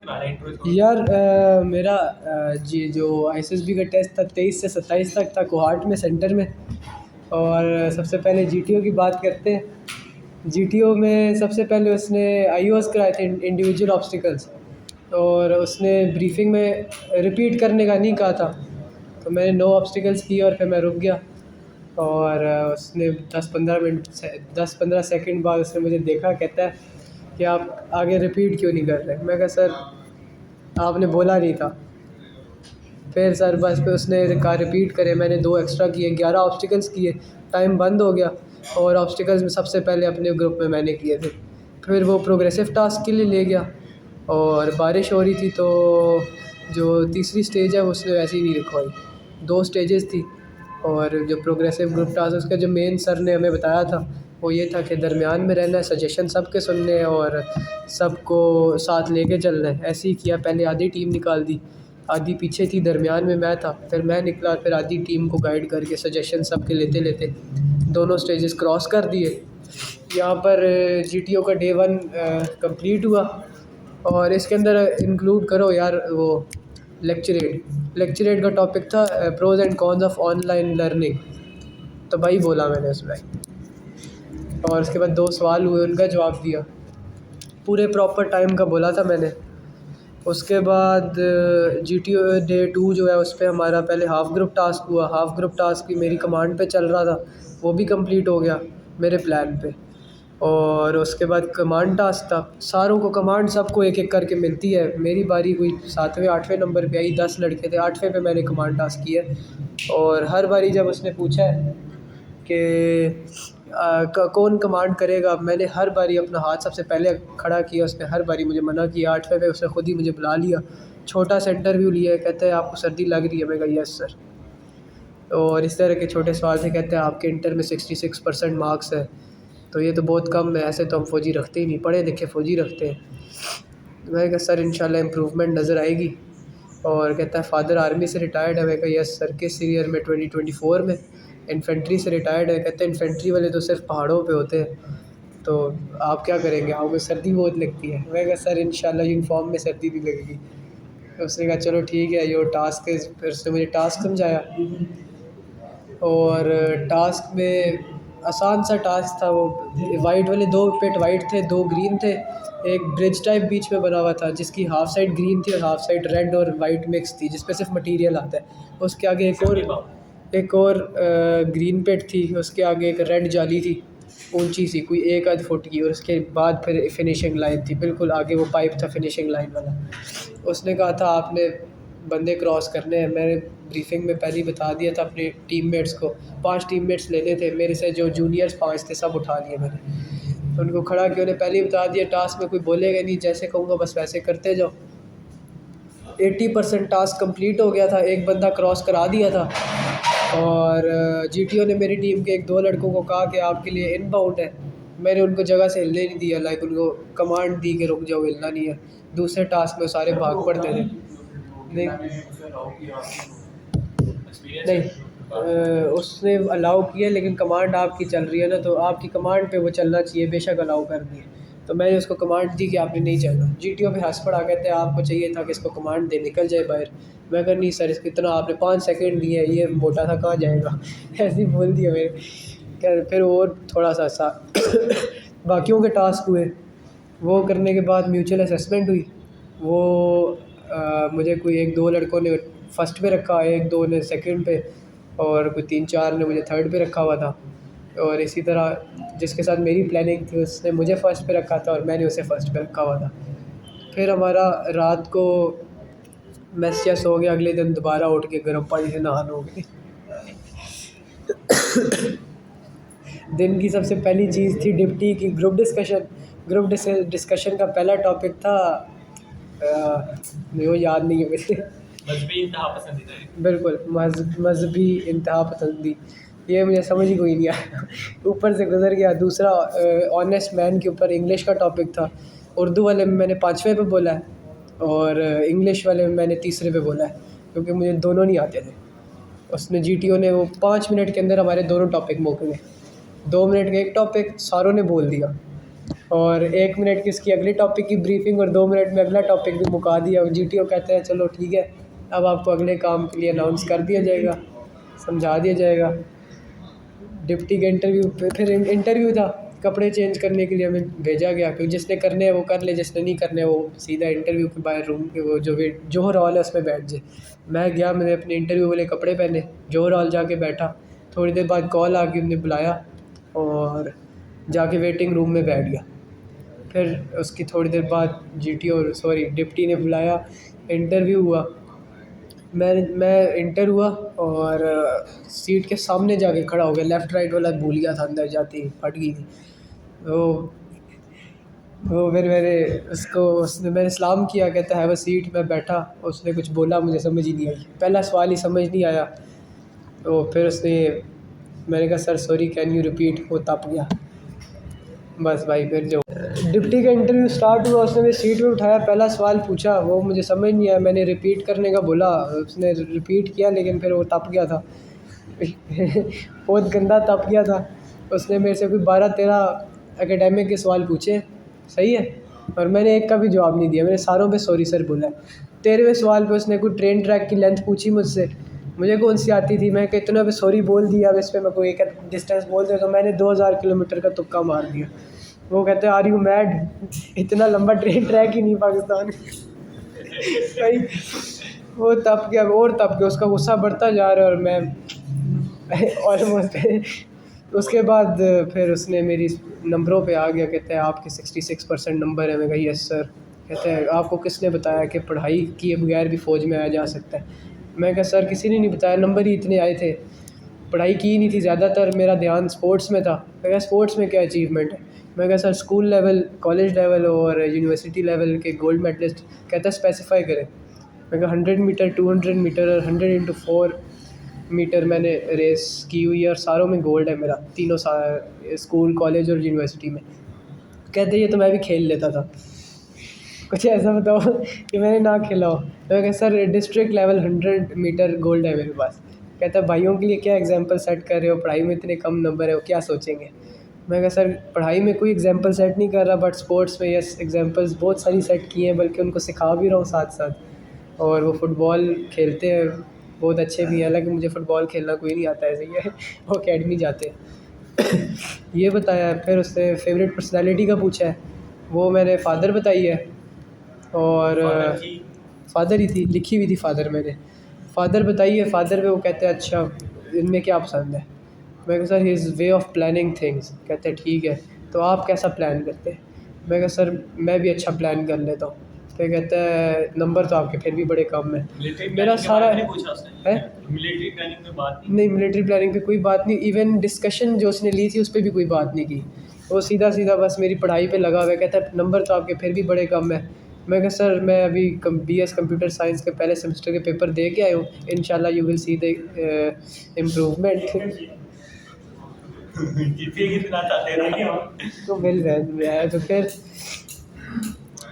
यार मेरा जी जो आईएसएसबी का टेस्ट था 23 से 27 तक था कोहाट में सेंटर में। और सबसे पहले जीटीओ की बात करते हैं। जीटीओ में सबसे पहले उसने आईओएस कराए थे, इंडिविजुअल ऑब्स्टिकल्स। और उसने ब्रीफिंग में रिपीट करने का नहीं कहा था, तो मैंने 9 ऑब्स्टिकल्स किए और फिर मैं रुक गया। और उसने 10-15 सेकंड बाद उसने मुझे देखा, कहता है कि आप आगे रिपीट क्यों नहीं कर रहे। मैं कहा सर आपने बोला नहीं था। फिर सर बस पे उसने कहा रिपीट करे, मैंने 2 एक्स्ट्रा किए, 11 ऑब्स्टिकल्स किए। टाइम बंद हो गया और ऑब्स्टिकल्स में सबसे पहले अपने ग्रुप में मैंने किए थे। फिर वो प्रोग्रेसिव टास्क के लिए ले गया और बारिश हो रही थी, तो जो तीसरी स्टेज है उसने वैसे ही नहीं रखवाई। 2 स्टेजेस थी और जो प्रोग्रेसिव ग्रुप टास्क उसका जो मेन सर ने हमें बताया था वो ये था कि दरमियान में रहना है, सजेशन सबके सुनने हैं और सबको साथ लेके चलना है। ऐसे ही किया, पहले आधी टीम निकाल दी, आधी पीछे थी, दरमियान में मैं था, फिर मैं निकला, फिर आधी टीम को गाइड करके सजेशन सबके लेते लेते दोनों स्टेजेस क्रॉस कर दिए। यहाँ पर जीटीओ का डे 1 कंप्लीट हुआ। और इसके अंदर इंक्लूड करो यार वो लेक्चर एड का टॉपिक था pros and cons of online learning. तो भाई बोला मैंने उसमें, और उसके बाद 2 सवाल हुए, उनका जवाब दिया, पूरे प्रॉपर टाइम का बोला था मैंने। उसके बाद जीटीओ डे 2 जो है उस पर हमारा पहले हाफ़ ग्रुप टास्क हुआ। हाफ़ ग्रुप टास्क भी मेरी कमांड पे चल रहा था, वो भी कंप्लीट हो गया मेरे प्लान पे। और उसके बाद कमांड टास्क था, सारों को कमांड सबको एक एक करके मिलती है। मेरी बारी कोई 7वें-8वें नंबर पे आई, 10 लड़के थे, 8वें पे मैंने कमांड टास्क किया। और हर बारी जब उसने पूछा है कि कौन कमांड करेगा, मैंने हर बारी अपना हाथ सबसे पहले खड़ा किया। उसने हर बारी मुझे मना किया। 8वें पे उसने खुद ही मुझे बुला लिया, छोटा सा इंटरव्यू लिया, कहते हैं आपको सर्दी लग रही है। मैं कहा यस सर। और इस तरह के छोटे सवाल थे, कहते हैं आपके इंटर में 66% मार्क्स है, तो ये तो बहुत कम है, ऐसे तो हम फ़ौजी रखते ही नहीं, पढ़े लिखे फ़ौजी रखते हैं। मैं कहा सर इंशाल्लाह इम्प्रूवमेंट नज़र आएगी। और कहता है फादर आर्मी से रिटायर्ड है। मैं कहा यस सर। किस ईयर में? 2024 में। इन्फेंट्री से रिटायर्ड है। कहते हैं इन्फेंट्री वाले तो सिर्फ पहाड़ों पे होते हैं, तो आप क्या करेंगे, आपको सर्दी बहुत लगती है। मैं कहा सर इंशाल्लाह यूनिफॉर्म में सर्दी नहीं लगेगी। तो उसने कहा चलो ठीक है, ये टास्क है। फिर उसने मुझे टास्क समझाया, और टास्क में आसान सा टास्क था वो। वाइट वाले 2 पिट वाइट थे, 2 ग्रीन थे। एक ब्रिज टाइप बीच में बना हुआ था जिसकी हाफ साइड ग्रीन थी और हाफ साइड रेड और वाइट मिक्स थी, जिस पे सिर्फ मटेरियल आता है। उसके आगे एक और ग्रीन पिट थी, उसके आगे एक रेड जाली थी ऊंची सी, कोई 1 आध फुट की। और उसके बाद फिर फिनिशिंग लाइन थी, बिल्कुल आगे वो पाइप था फिनिशिंग लाइन वाला। उसने कहा था आपने बंदे क्रॉस करने हैं। मैंने ब्रीफिंग में पहले ही बता दिया था अपने टीममेट्स को। 5 टीममेट्स लेने थे मेरे से, जो जूनियर्स 5 थे सब उठा लिए मैंने। तो उनको खड़ा किया, उन्हें पहले ही बता दिया टास्क में कोई बोलेगा नहीं, जैसे कहूँगा बस वैसे करते जाओ। 80% टास्क कंप्लीट हो गया था, एक बंदा क्रॉस करा दिया था। और जीटीओ ने मेरी टीम के 1-2 लड़कों को कहा कि आपके लिए इनबाउंड है। मैंने उनको जगह से हिलने नहीं दिया, लाइक उनको कमांड दी कि रुक जाओ, हिलना नहीं है। दूसरे टास्क में सारे भाग पड़ते थे। नहीं नहीं उसने अलाउ किया, लेकिन कमांड आपकी चल रही है ना, तो आपकी कमांड पे वो चलना चाहिए, बेशक अलाउ कर दिए। तो मैंने उसको कमांड दी कि आपने नहीं चलना। जीटीओ पे हंस पड़ा, कहते हैं आपको चाहिए था कि इसको कमांड दे निकल जाए बाहर। मैं कहा नहीं सर, इसको इतना आपने 5 सेकंड दिए, ये मोटा था कहाँ जाएगा। ऐसे ही बोल दिया मेरे। फिर और थोड़ा सा बाकियों के टास्क हुए, वो करने के बाद म्यूचुअल असेसमेंट हुई। वो मुझे कोई 1-2 लड़कों ने फर्स्ट पे रखा, 1-2 ने सेकंड पे, और कोई 3-4 ने मुझे थर्ड पे रखा हुआ था। और इसी तरह जिसके साथ मेरी प्लानिंग थी उसने मुझे फ़र्स्ट पे रखा था और मैंने उसे फ़र्स्ट पे रखा हुआ था। फिर हमारा रात को मैस चेस हो गया, अगले दिन दोबारा उठ के गर्म पानी से नहाना हो गई। दिन की सबसे पहली चीज़ थी डिप्टी की ग्रुप डिस्कशन। डिस्कशन का पहला टॉपिक था वो याद नहीं है मुझे। मजहबी इंतहा पसंदी। बिल्कुल, मजहबी इंतहा पसंदी, ये मुझे समझ ही कोई नहीं आया। ऊपर से गुजर गया। दूसरा ऑनेस्ट मैन के ऊपर इंग्लिश का टॉपिक था। उर्दू वाले में मैंने 5वें पे बोला है और इंग्लिश वाले में मैंने 3रे पे बोला है, क्योंकि मुझे दोनों नहीं आते थे। उसने जीटीओ ने वो 5 मिनट के अंदर हमारे दोनों टॉपिक मुक गए। 2 मिनट का एक टॉपिक सारों ने बोल दिया, और 1 मिनट की इसकी अगले टॉपिक की ब्रीफिंग और 2 मिनट में अगला टॉपिक भी मुका दिया। जीटीओ कहते हैं चलो ठीक है, अब आपको अगले काम के लिए अनाउंस कर दिया जाएगा, समझा दिया जाएगा। डिप्टी के इंटरव्यू फिर इंटरव्यू था, कपड़े चेंज करने के लिए हमें भेजा गया, क्योंकि जिसने करने हैं वो कर ले, जिसने नहीं करने वो सीधा इंटरव्यू के बाहर रूम के वो जो जोहर हॉल है उसमें बैठ जाए। मैं गया, मैंने अपने इंटरव्यू वाले कपड़े पहने, जोहर हॉल जाके बैठा। थोड़ी देर बाद कॉल आ गई, उन्हें बुलाया और जाके वेटिंग रूम में बैठ गया। फिर उसकी थोड़ी देर बाद डिप्टी ने बुलाया, इंटरव्यू हुआ। मैं इंटर हुआ और सीट के सामने जाके खड़ा हो गया। लेफ़्ट राइट वाला भूल गया था, अंदर जाते ही फट गई थी। तो फिर मैंने सलाम किया, कहता है वो सीट में बैठा। उसने कुछ बोला, मुझे समझ ही नहीं आई, पहला सवाल ही समझ नहीं आया। तो फिर मैंने कहा sir sorry can you repeat, वो तप गया बस भाई। फिर जो डिप्टी का इंटरव्यू स्टार्ट हुआ, उसने मेरी सीट पे उठाया, पहला सवाल पूछा, वो मुझे समझ नहीं आया। मैंने रिपीट करने का बोला, उसने रिपीट किया, लेकिन फिर वो तप गया था बहुत गंदा तप गया था। उसने मेरे से कोई 12-13 एकेडमिक के सवाल पूछे, सही है, और मैंने एक का भी जवाब नहीं दिया। मैंने सारों पे सॉरी सर बोला। 13वें सवाल पे उसने कोई ट्रेन ट्रैक की लेंथ पूछी मुझसे, मुझे कौन सी आती थी। मैं कितना पे सॉरी बोल दिया, अब इस पर मैं कोई एक डिस्टेंस बोल दिया तो मैंने 2000 किलोमीटर का तुक्का मार दिया। वो कहते हैं आर यू मैड, इतना लंबा ट्रेन ट्रैक ही नहीं पाकिस्तान भाई। वो तप गया और तप गया, उसका गुस्सा बढ़ता जा रहा है और मैं ऑलमोस्ट उसके बाद फिर उसने मेरी नंबरों पे आ गया, कहते हैं आपके 66% नंबर है। मैं कहा यस सर। कहते हैं आपको किसने बताया कि पढ़ाई किए बगैर भी फ़ौज में आया जा सकता है। मैं कहा सर किसी ने नहीं बताया, नंबर ही इतने आए थे, पढ़ाई की नहीं थी, ज़्यादातर मेरा ध्यान स्पोर्ट्स में था। मैं कहा स्पोर्ट्स में क्या अचीवमेंट है। मैं कहा sir school level, college level और यूनिवर्सिटी लेवल के गोल्ड मेडलिस्ट। कहता स्पेसिफ़ाई करें। मैं कहा 100 मीटर, 200 मीटर और 100x4 मीटर मैंने रेस की हुई है और सारों में गोल्ड है मेरा, तीनों स्कूल, कॉलेज और यूनिवर्सिटी में। कहते ये तो मैं भी खेल लेता था, कुछ ऐसा बताओ कि मैंने ना खेला हो। तो मैं कहा sir district level 100 metre gold है मेरे पास। कहता भाइयों के लिए क्या एग्जांपल सेट कर रहे हो, पढ़ाई में इतने कम नंबर है, वो क्या सोचेंगे। मैं कहा सर पढ़ाई में कोई एग्जांपल सेट नहीं कर रहा, बट स्पोर्ट्स में यस एग्जांपल्स बहुत सारी सेट की हैं, बल्कि उनको सिखा भी रहा हूँ साथ साथ। और वो फ़ुटबॉल खेलते हैं, बहुत अच्छे भी हैं, हालांकि मुझे फ़ुटबॉल खेलना कोई नहीं आता, ऐसे ही है वो अकेडमी जाते हैं ये बताया है। फिर उसने फेवरेट पर्सनैलिटी का पूछा है, वो मैंने फ़ादर बताई है। और फादर ही थी, लिखी हुई थी फादर, मैंने फादर बताई है। फादर पे वो कहते हैं अच्छा इनमें क्या पसंद है। मैं कहा sir his way of planning things. कहते हैं ठीक है, तो आप कैसा प्लान करते हैं। मैं कहा सर मैं भी अच्छा प्लान कर लेता हूँ। तो कहता है नंबर तो आपके फिर भी बड़े कम है। मेरा सारा है मिलिट्री प्लानिंग पे बात नहीं, मिलिट्री प्लानिंग पे कोई बात नहीं। इवन डिस्कशन जो उसने ली थी उस पर भी कोई बात नहीं की। वो सीधा सीधा बस मेरी पढ़ाई पे लगा हुआ है। कहता है नंबर तो आपके फिर भी बड़े कम है। मैं कहा सर मैं अभी BS कंप्यूटर साइंस के पहले सेमेस्टर के पेपर दे के आया हूँ, इंशाल्लाह you will see the improvement तो मिल रहा है। तो फिर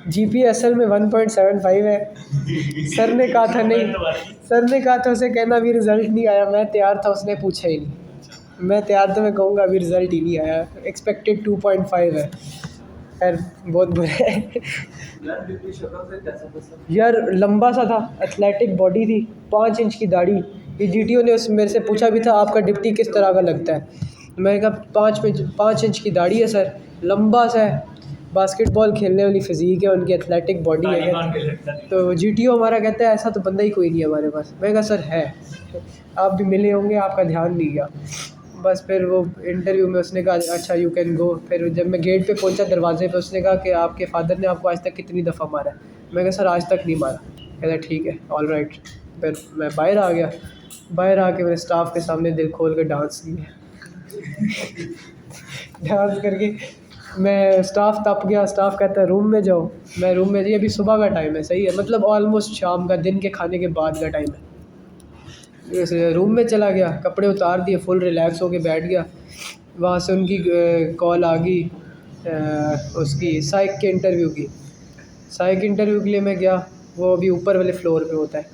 GPA असल में 1.75 है। सर ने कहा था नहीं, सर ने कहा था उसे कहना अभी रिज़ल्ट नहीं आया। मैं तैयार था, उसने पूछा ही नहीं। मैं तैयार था, मैं कहूँगा अभी रिज़ल्ट ही नहीं आया, एक्सपेक्टेड 2.5 है। खैर बहुत बुरा है यार, लंबा सा था, एथलेटिक बॉडी थी, 5 इंच की दाढ़ी। ये GTO ने मेरे से पूछा भी था आपका डिप्टी किस तरह का लगता है। मैंने कहा 5 इंच की दाढ़ी है सर, लंबा सा है, बास्केटबॉल खेलने वाली फिज़ीक है उनकी, एथलेटिक बॉडी है। तो GTO हमारा कहता है ऐसा तो बंदा ही कोई नहीं है हमारे पास। मैंने कहा सर है, आप भी मिले होंगे, आपका ध्यान नहीं गया बस। फिर वो इंटरव्यू में उसने कहा अच्छा यू कैन गो। फिर जब मैं गेट पे पहुंचा दरवाजे पे, उसने कहा कि आपके फ़ादर ने आपको आज तक कितनी दफ़ा मारा है। मैं कहा सर आज तक नहीं मारा। कहता ठीक है ऑल राइट। फिर मैं बाहर आ गया, बाहर आके मैंने स्टाफ के सामने दिल खोल कर डांस किया डांस करके मैं स्टाफ तप गया। स्टाफ कहता है रूम में जाओ। मैं रूम में, अभी सुबह का टाइम है, सही है, मतलब ऑलमोस्ट शाम का, दिन के खाने के बाद का टाइम है। रूम में चला गया, कपड़े उतार दिए, फुल रिलैक्स होके बैठ गया। वहाँ से उनकी कॉल आ गई उसकी साइक के इंटरव्यू की। साइक इंटरव्यू के लिए मैं गया, वो अभी ऊपर वाले फ्लोर पे होता है,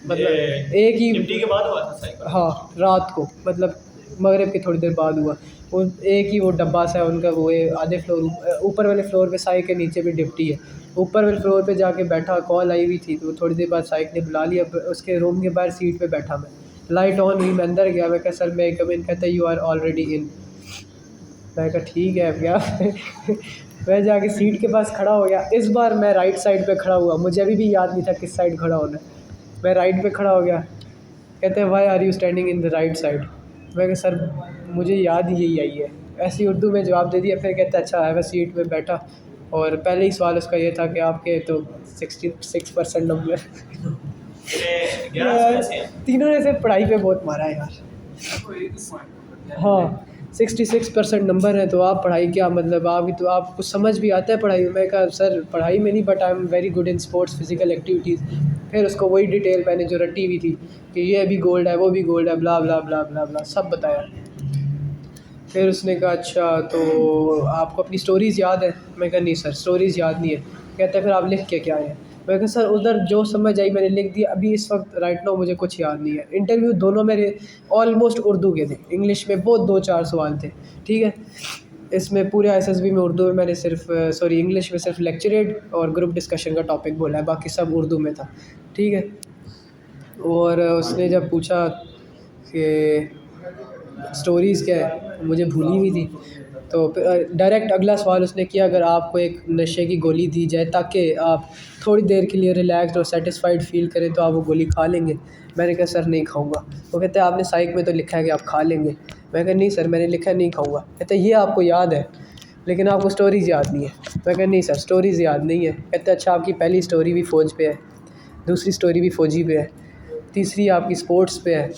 मतलब एक ही डिप्टी के बाद हुआ था साइक। हाँ रात को, मतलब मगरिब की थोड़ी देर बाद हुआ। वो एक ही वो डब्बा सा है उनका, वो है आधे फ्लोर ऊपर वाले फ्लोर पे साइक के नीचे भी डिप्टी है। ऊपर वाले फ्लोर पे जाके बैठा, कॉल आई हुई थी तो थोड़ी देर बाद साइक ने बुला लिया। उसके रूम के बाहर सीट पे बैठा मैं, लाइट ऑन हुई, मैं अंदर गया। मैं कहा सर मैं कम इन, कहता यू आर ऑलरेडी इन। मैं कहा ठीक है अब क्या मैं जाके सीट के पास खड़ा हो गया। इस बार मैं राइट साइड पे खड़ा हुआ, मुझे अभी भी याद नहीं था किस साइड खड़ा होना है। मैं राइट पे खड़ा हो गया। कहते हैं why are you standing in the right side. मैं कहा सर मुझे याद ही यही आई है, ऐसी उर्दू में जवाब दे दिया। फिर कहते हैं अच्छा है, मैं सीट पे बैठा और पहले ही सवाल उसका ये था कि आपके तो 66% नंबर यार तीनों ने से पढ़ाई पे बहुत मारा है यार। हाँ 66% नंबर है, तो आप पढ़ाई क्या मतलब आपकी, तो आपको समझ भी आता है पढ़ाई में। मैं कहा सर पढ़ाई में नहीं, but I am very good in sports physical activities. फिर उसको वही डिटेल मैंने जो रटी हुई थी कि ये भी गोल्ड है, वो भी गोल्ड है, ब्ला ब्ला ब्ला ब्ला ब्ला सब बताया। फिर उसने कहा अच्छा तो आपको अपनी स्टोरीज़ याद है? मैं कहा नहीं सर स्टोरीज़ याद नहीं है। कहते हैं फिर आप लिख के क्या आए? मैं कहा सर उधर जो समझ आई मैंने लिख दिया, अभी इस वक्त राइट नाउ मुझे कुछ याद नहीं है। इंटरव्यू दोनों मेरे ऑलमोस्ट उर्दू के थे, इंग्लिश में बहुत 2-4 सवाल थे, ठीक है। इसमें पूरे एसएसबी में उर्दू में मैंने सिर्फ सॉरी इंग्लिश में सिर्फ लेक्चरेट और ग्रुप डिस्कशन का टॉपिक बोला है, बाकी सब उर्दू में था, ठीक है। और उसने जब पूछा कि स्टोरीज़ क्या है, मुझे भूली हुई थी, तो डायरेक्ट अगला सवाल उसने किया अगर आपको एक नशे की गोली दी जाए ताकि आप थोड़ी देर के लिए रिलैक्स्ड और सेटिस्फाइड फील करें तो आप वो गोली खा लेंगे? मैंने कहा सर नहीं खाऊंगा। वो कहते हैं आपने साइक में तो लिखा है कि आप खा लेंगे। मैं कहा नहीं सर मैंने लिखा है नहीं खाऊंगा। कहते ये आपको याद है लेकिन आपको स्टोरीज़ याद नहीं है। मैं कहा नहीं सर स्टोरीज़ याद नहीं है। कहते अच्छा आपकी पहली स्टोरी भी फ़ौज पे है, दूसरी स्टोरी भी फ़ौजी पे है, तीसरी आपकी स्पोर्ट्स पे है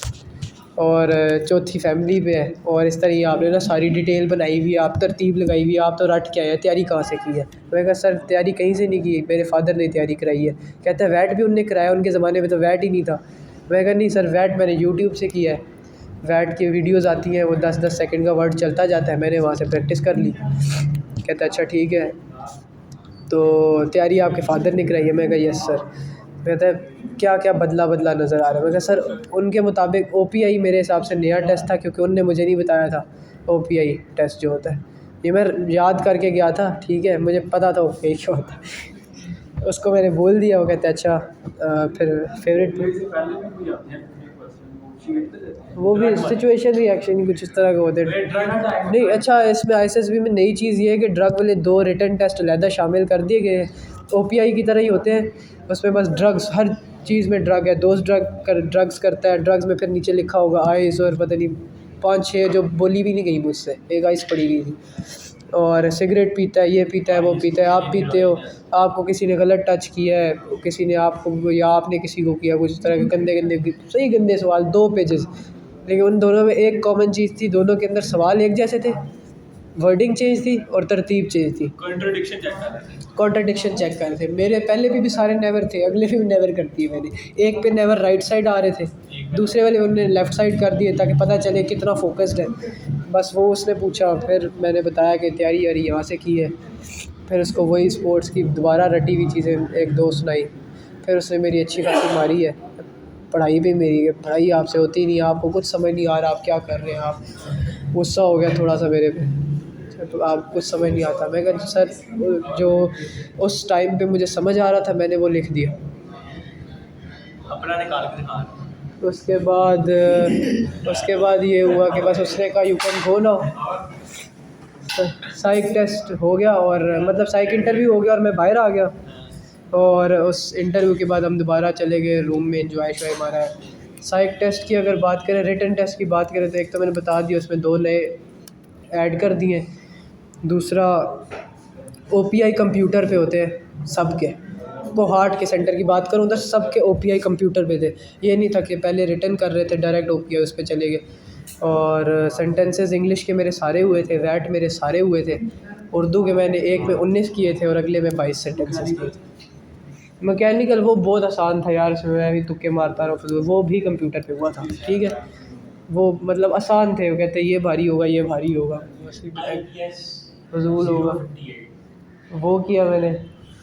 और चौथी फैमिली पे है, और इस तरह आपने ना सारी डिटेल बनाई हुई है, आप तरतीब लगाई हुई है, आप तो रट के आए हैं, तैयारी कहाँ से की है? मैं कहा सर तैयारी कहीं से नहीं की, मेरे फादर ने तैयारी कराई है। कहता है वैट भी उनने कराया, उनके ज़माने में तो वैट ही नहीं था। मैं कहा नहीं सर वैट मैंने यूट्यूब से किया है, वैट की वीडियोज़ आती हैं, वो 10-10 सेकंड का वर्ड चलता जाता है, मैंने वहाँ से प्रैक्टिस कर ली। कहता अच्छा ठीक है तो तैयारी आपके फादर ने कराई है? मैं कहा यस सर। कहता है क्या क्या बदला बदला नज़र आ रहा है? मैं कहा सर उनके मुताबिक ओपीआई मेरे हिसाब से नया टेस्ट था क्योंकि उनने मुझे नहीं बताया था ओपीआई टेस्ट जो होता है, ये मैं याद करके गया था, ठीक है मुझे पता था ओपीआई क्या होता है। उसको मैंने बोल दिया। वो कहते अच्छा फिर फेवरेट वो भी सिचुएशन रिएक्शन कुछ इस तरह के होते हैं नहीं। अच्छा इसमें आईएसएसबी में नई चीज़ ये है कि ड्रग वाले 2 रिटन टेस्ट अलहदा शामिल कर दिए गए। ओपीआई की तरह ही होते हैं, उसमें बस ड्रग्स, हर चीज़ में ड्रग है। दोस्त ड्रग्स करता है, ड्रग्स में फिर नीचे लिखा होगा आइस और पता नहीं 5-6 जो बोली भी नहीं गई मुझसे, एक आइस पड़ी गई थी। और सिगरेट पीता है, ये पीता है, वो पीता है, आप पीते हो, आपको किसी ने गलत टच किया है, किसी ने आपको या आपने किसी को किया, कुछ इस तरह के गंदे गंदे सही गंदे सवाल 2 पेजेस। लेकिन उन दोनों में एक कॉमन चीज़ थी, दोनों के अंदर सवाल एक जैसे थे, वर्डिंग चेंज थी और तरतीब चेंज थी। कॉन्ट्रडिक्शन चेक कर रहे थे। मेरे पहले भी सारे नेवर थे, अगले भी नेवर करती है मैंने। एक पे नेवर राइट साइड आ रहे थे, दूसरे वाले उन्होंने लेफ़्ट साइड कर दिए ताकि पता चले कितना फोकस्ड है। बस वो उसने पूछा, फिर मैंने बताया कि तैयारी यारी यहाँ से की है। फिर उसको वही स्पोर्ट्स की दोबारा रटी हुई चीज़ें एक दो सुनाई। फिर उसने मेरी अच्छी खासी मारी है। पढ़ाई भी मेरी, पढ़ाई आपसे होती नहीं, आपको कुछ समझ नहीं आ रहा आप क्या कर रहे हैं। आप गुस्सा हो गया थोड़ा सा मेरे पे, तो आप कुछ समझ नहीं आता। मैं कहा सर जो उस टाइम पे मुझे समझ आ रहा था मैंने वो लिख दिया। अपना निकाल के दिखा। उसके बाद ये हुआ कि बस उसने कहा you can go now. Psych test हो गया और मतलब साइक इंटरव्यू हो गया और मैं बाहर आ गया। और उस इंटरव्यू के बाद हम दोबारा चले गए रूम में, एंजॉय शॉय मारा है। साइक टेस्ट की अगर बात करें, रिटन टेस्ट की बात करें तो एक तो मैंने बता दिया उसमें 2 नए ऐड कर दिए। दूसरा ओपीआई कंप्यूटर पे होते हैं सबके, को हार्ट के सेंटर की बात करूँ तो सबके ओपीआई कंप्यूटर पे थे। ये नहीं था कि पहले रिटन कर रहे थे डायरेक्ट ओपीआई उस पर चले गए। और सेंटेंसेस इंग्लिश के मेरे सारे हुए थे, वैट मेरे सारे हुए थे। उर्दू के मैंने एक में 19 किए थे और अगले में 22 सेंटेंसेस किए थे। मैकेनिकल वो बहुत आसान था यार, उसमें मैं भी तुक्के मारता रहा फजूल, वो भी कंप्यूटर पे हुआ था, ठीक है। वो मतलब आसान थे, वो कहते ये भारी होगा ये भारी होगा, फजूल होगा, वो किया मैंने।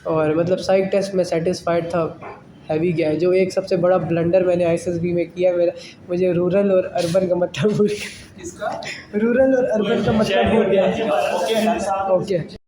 और मतलब साइक टेस्ट में सेटिस्फाइड था, हैवी गया है। जो एक सबसे बड़ा ब्लंडर मैंने आईएसएसबी में किया मेरा, मुझे रूरल और अर्बन का मतलब भूल गया। किसका? रूरल और अर्बन का मतलब भूल गया। ओके। ओके।